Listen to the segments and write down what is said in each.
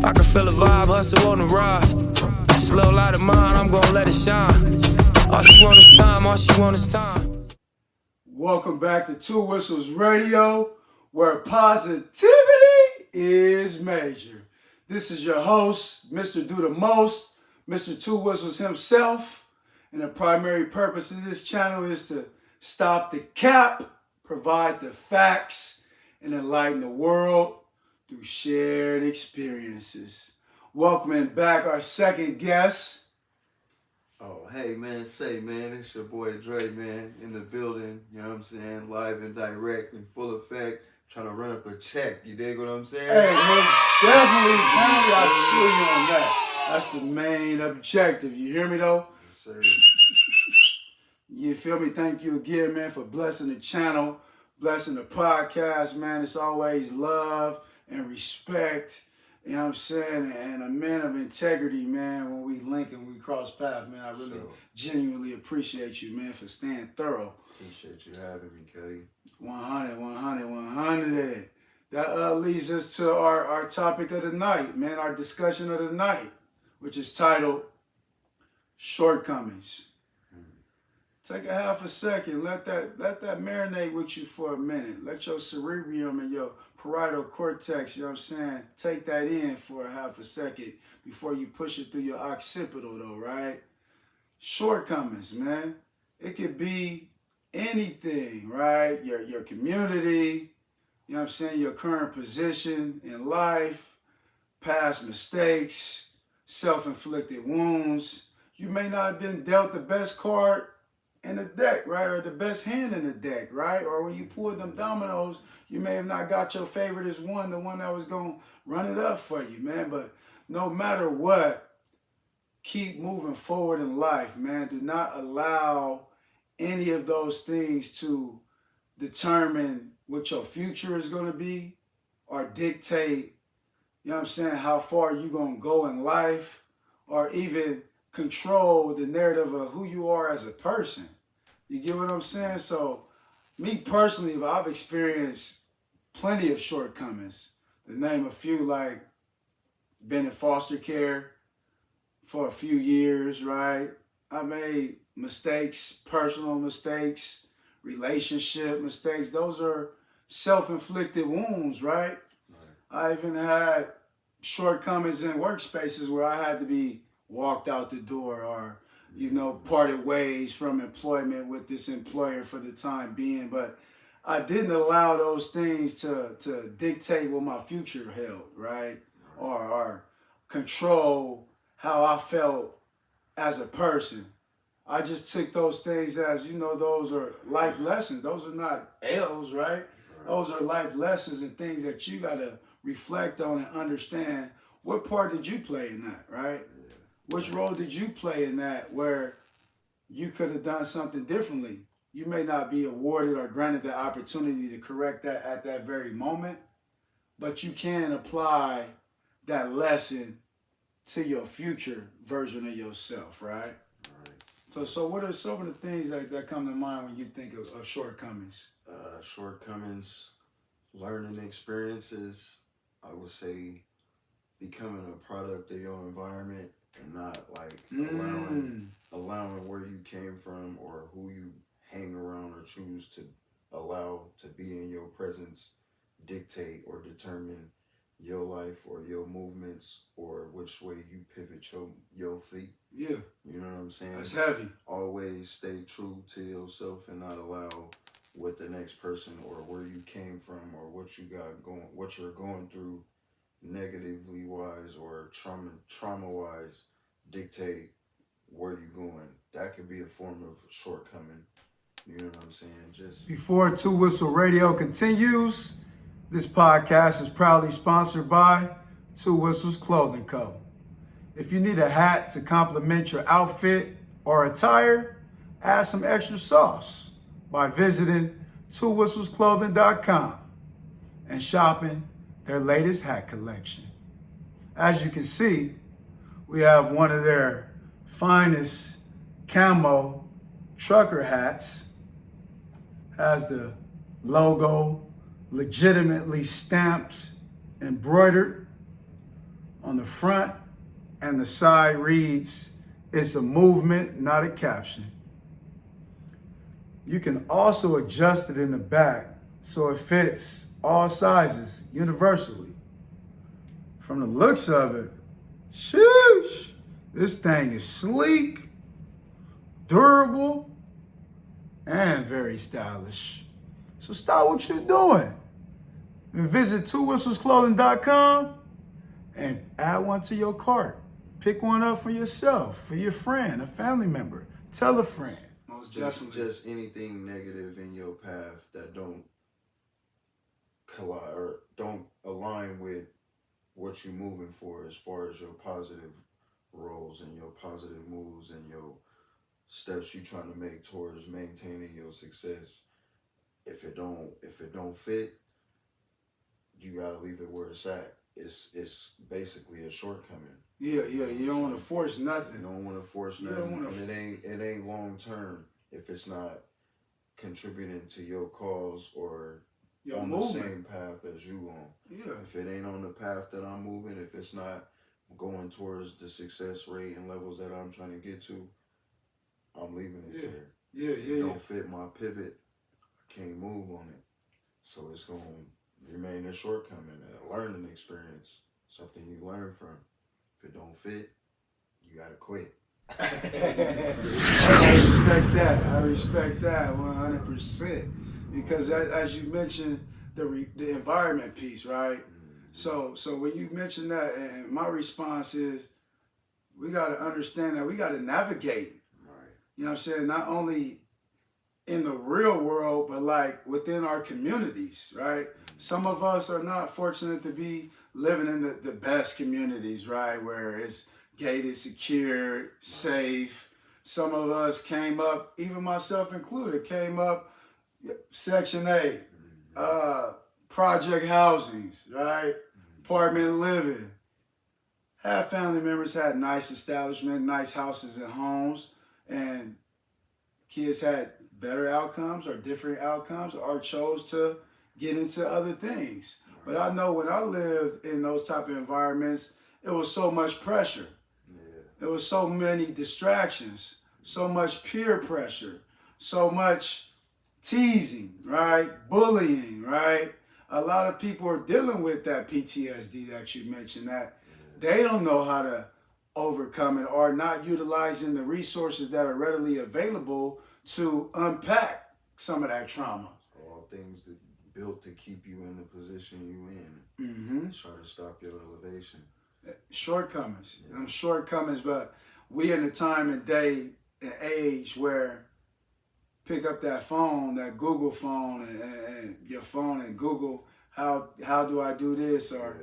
I can feel a vibe, hustle on the ride. This little light of mine, I'm gonna let it shine. All she want is time, all she want is time. Welcome back to Two Whistles Radio, where positivity is major. This is your host, Mr. Do the Most, Mr. Two Whistles himself. And the primary purpose of this channel is to stop the cap, provide the facts, and enlighten the world through shared experiences. Welcoming back our second guest. Oh, hey, man, it's your boy Dre, man, in the building, you know what I'm saying, live and direct, in full effect, trying to run up a check, you dig what I'm saying? Hey, most definitely, family, I feel you on that. That's the main objective, you hear me though? Yes, sir. You feel me? Thank you again, man, for blessing the channel, blessing the podcast, man. It's always love and respect. You know what I'm saying? And a man of integrity, man, when we link and we cross paths, man, I really genuinely appreciate you, man, for staying thorough. Appreciate you having me, Cuddy. 100. That leads us to our topic of the night, man, our discussion of the night, which is titled Shortcomings. Take a half a second, let that marinate with you for a minute. Let your cerebrum and your parietal cortex, you know what I'm saying, take that in for a half a second before you push it through your occipital though, right? Shortcomings, man. It could be anything, right? Your community, you know what I'm saying, your current position in life, past mistakes, self-inflicted wounds. You may not have been dealt the best card in the deck, right? Or the best hand in the deck, right? Or when you pulled them dominoes, you may have not got your favorite as one, the one that was going to run it up for you, man. But no matter what, keep moving forward in life, man. Do not allow any of those things to determine what your future is going to be or dictate, you know what I'm saying, how far you're going to go in life or even control the narrative of who you are as a person. You get what I'm saying? So, me personally, I've experienced plenty of shortcomings. To name a few, like been in foster care for a few years, right? I made mistakes, personal mistakes, relationship mistakes. Those are self-inflicted wounds, right? I even had shortcomings in workspaces where I had to be walked out the door or, you know, parted ways from employment with this employer for the time being. But I didn't allow those things to dictate what my future held, right? Or control how I felt as a person. I just took those things as, you know, those are life lessons. Those are not L's, right? Those are life lessons and things that you got to reflect on and understand. What part did you play in that, right? Which role did you play in that where you could have done something differently? You may not be awarded or granted the opportunity to correct that at that very moment, but you can apply that lesson to your future version of yourself, right? So what are some of the things that come to mind when you think of shortcomings? Shortcomings, learning experiences, I would say becoming a product of your environment and not like allowing where you came from or who you hang around or choose to allow to be in your presence dictate or determine your life or your movements or which way you pivot your feet. Yeah. You know what I'm saying? That's heavy. Always stay true to yourself and not allow what the next person or where you came from or what you got going, what you're going through negatively wise or trauma wise dictate where you're going. That could be a form of shortcoming. You know what I'm saying? Just before Two Whistle Radio continues, this podcast is proudly sponsored by Two Whistles Clothing Co. If you need a hat to complement your outfit or attire, add some extra sauce by visiting twowhistlesclothing.com and shopping their latest hat collection. As you can see, we have one of their finest camo trucker hats. Has the logo legitimately stamped, embroidered On the front and the side reads, "It's a movement, not a caption." You can also adjust it in the back so it fits all sizes universally. From the looks of it, sheesh, this thing is sleek, durable, and very stylish. So stop what you're doing and visit twowhistlesclothing.com and add one to your cart. Pick one up for yourself, for your friend, a family member. Tell a friend. Most definitely. Just anything negative in your path that don't collide or don't align with what you're moving for as far as your positive roles and your positive moves and your steps you're trying to make towards maintaining your success. If it don't fit, you gotta leave it where it's at. It's basically a shortcoming. Yeah. You don't want to force nothing. You don't want to force nothing, and it ain't long term if it's not contributing to your cause or Your on movement. the same path as you on. Yeah. If it ain't on the path that I'm moving, if it's not going towards the success rate and levels that I'm trying to get to, I'm leaving it there. Yeah. If it don't fit my pivot, I can't move on it. So it's going to remain a shortcoming, a learning experience, something you learn from. If it don't fit, you got to quit. I respect that 100%. Because as you mentioned, the environment piece, right? So when you mention that, and my response is, we got to understand that we got to navigate. Right. You know what I'm saying? Not only in the real world, but like within our communities, right? Some of us are not fortunate to be living in the best communities, right? Where it's gated, secured, safe. Some of us came up, even myself included, came up Section 8, project housings, right? Apartment living. Had family members had nice establishment, nice houses and homes, and kids had better outcomes or different outcomes or chose to get into other things. But I know when I lived in those type of environments, it was so much pressure. There was so many distractions, so much peer pressure, so much teasing, right? Bullying, right? A lot of people are dealing with that PTSD that you mentioned, that they don't know how to overcome it or not utilizing the resources that are readily available to unpack some of that trauma. All things that built to keep you in the position you in. Mm-hmm. Try to stop your elevation. Shortcomings. Them shortcomings, but we in a time and day and age where pick up that phone, that Google phone, and your phone and Google, how do I do this, or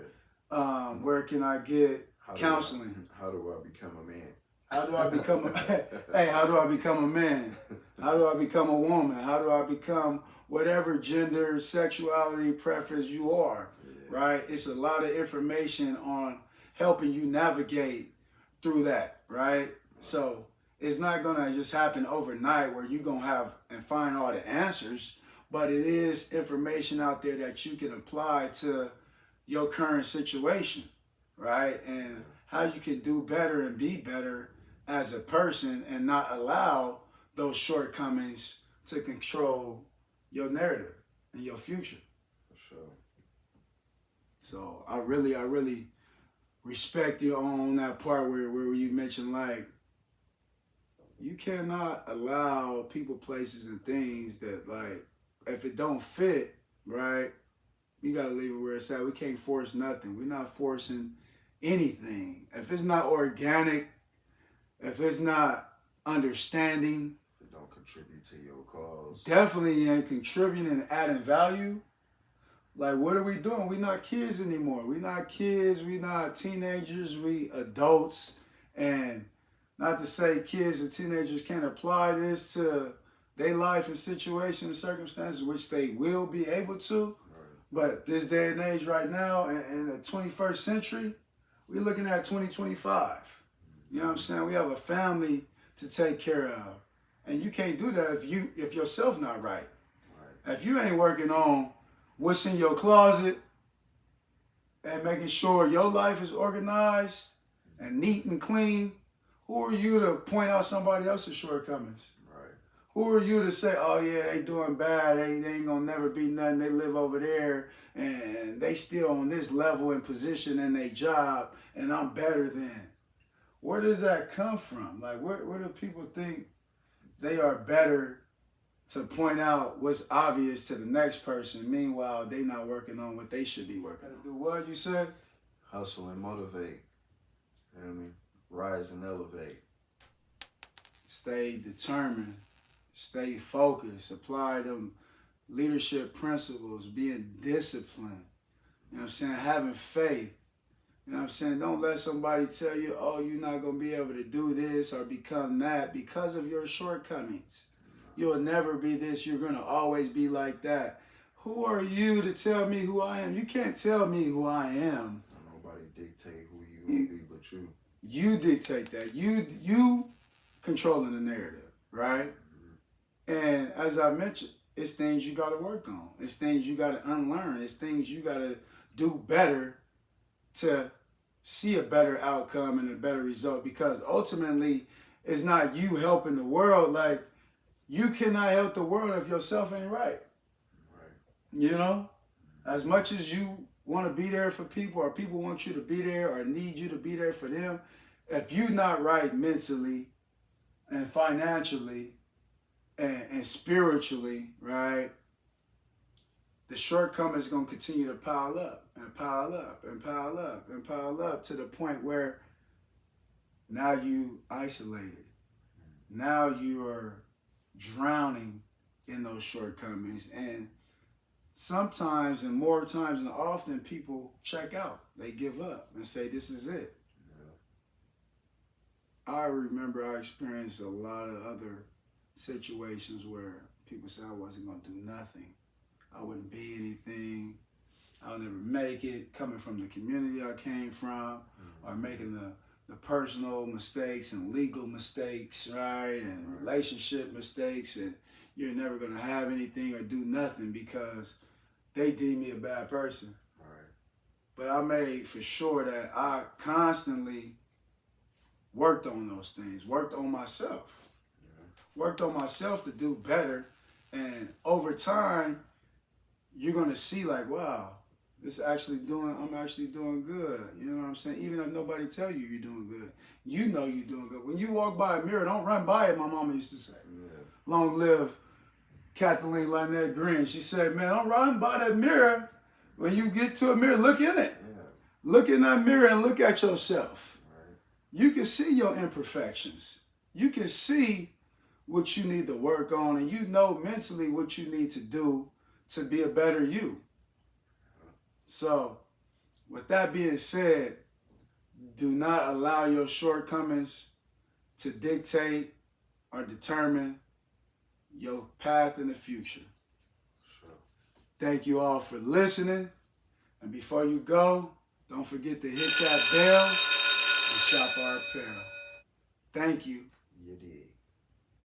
where can I get counseling? How do I become a man? How do I become a hey? How do I become a man? How do I become a woman? How do I become whatever gender, sexuality, preference you are? Right? It's a lot of information on helping you navigate through that. Right? So it's not gonna just happen overnight where you're gonna have and find all the answers, but it is information out there that you can apply to your current situation, right? And how you can do better and be better as a person and not allow those shortcomings to control your narrative and your future. For sure. So I really respect you on that part where you mentioned, like, you cannot allow people, places, and things that, like, if it don't fit, right, you gotta leave it where it's at. We can't force nothing. We're not forcing anything. If it's not organic, if it's not understanding, if it don't contribute to your cause, definitely ain't contributing and adding value. Like, what are we doing? We're not kids anymore. We're not kids. We're not teenagers. We adults. And not to say kids and teenagers can't apply this to their life and situation and circumstances, which they will be able to. Right. But this day and age right now, in the 21st century, we're looking at 2025. You know what I'm saying? We have a family to take care of. And you can't do that if yourself not right. If you ain't working on what's in your closet, and making sure your life is organized and neat and clean, who are you to point out somebody else's shortcomings? Right. Who are you to say, oh yeah, they doing bad, they ain't gonna never be nothing, they live over there, and they still on this level and position in their job, and I'm better than. Where does that come from? Like, where do people think they are better to point out what's obvious to the next person? Meanwhile, they not working on what they should be working on. Do what you said? Hustle and motivate. You know what I mean? Rise and elevate. Stay determined. Stay focused. Apply them leadership principles. Being disciplined. You know what I'm saying? Having faith. You know what I'm saying? Don't let somebody tell you, oh, you're not going to be able to do this or become that because of your shortcomings. You'll never be this. You're going to always be like that. Who are you to tell me who I am? You can't tell me who I am. Nobody dictate who you will be but you. You dictate that. You controlling the narrative, right? And as I mentioned, it's things you got to work on. It's things you got to unlearn. It's things you got to do better to see a better outcome and a better result, because ultimately it's not you helping the world. Like, you cannot help the world if yourself ain't right. You know, as much as you want to be there for people, or people want you to be there or need you to be there for them, if you're not right mentally and financially and spiritually, right, the shortcomings going to continue to pile up and pile up and pile up and pile up to the point where now you isolated. Now you are drowning in those shortcomings. And sometimes, and more times than often, people check out. They give up and say, this is it. Yeah. I remember I experienced a lot of other situations where people said I wasn't going to do nothing. I wouldn't be anything. I'll never make it, coming from the community I came from, or making the personal mistakes and legal mistakes, right? And relationship mistakes, and you're never going to have anything or do nothing because they deem me a bad person. Right. But I made for sure that I constantly worked on those things, worked on myself, worked on myself to do better. And over time, you're going to see like, wow, I'm actually doing good. You know what I'm saying? Even if nobody tell you you're doing good, you know you're doing good. When you walk by a mirror, don't run by it, my mama used to say. Yeah. Long live Kathleen Lynette Green. She said, man, don't run by that mirror. When you get to a mirror, look in it. Yeah. Look in that mirror and look at yourself. Right. You can see your imperfections. You can see what you need to work on, and you know mentally what you need to do to be a better you. So, with that being said, do not allow your shortcomings to dictate or determine your path in the future. Sure. Thank you all for listening. And before you go, don't forget to hit that bell and shop our apparel. Thank you. You did.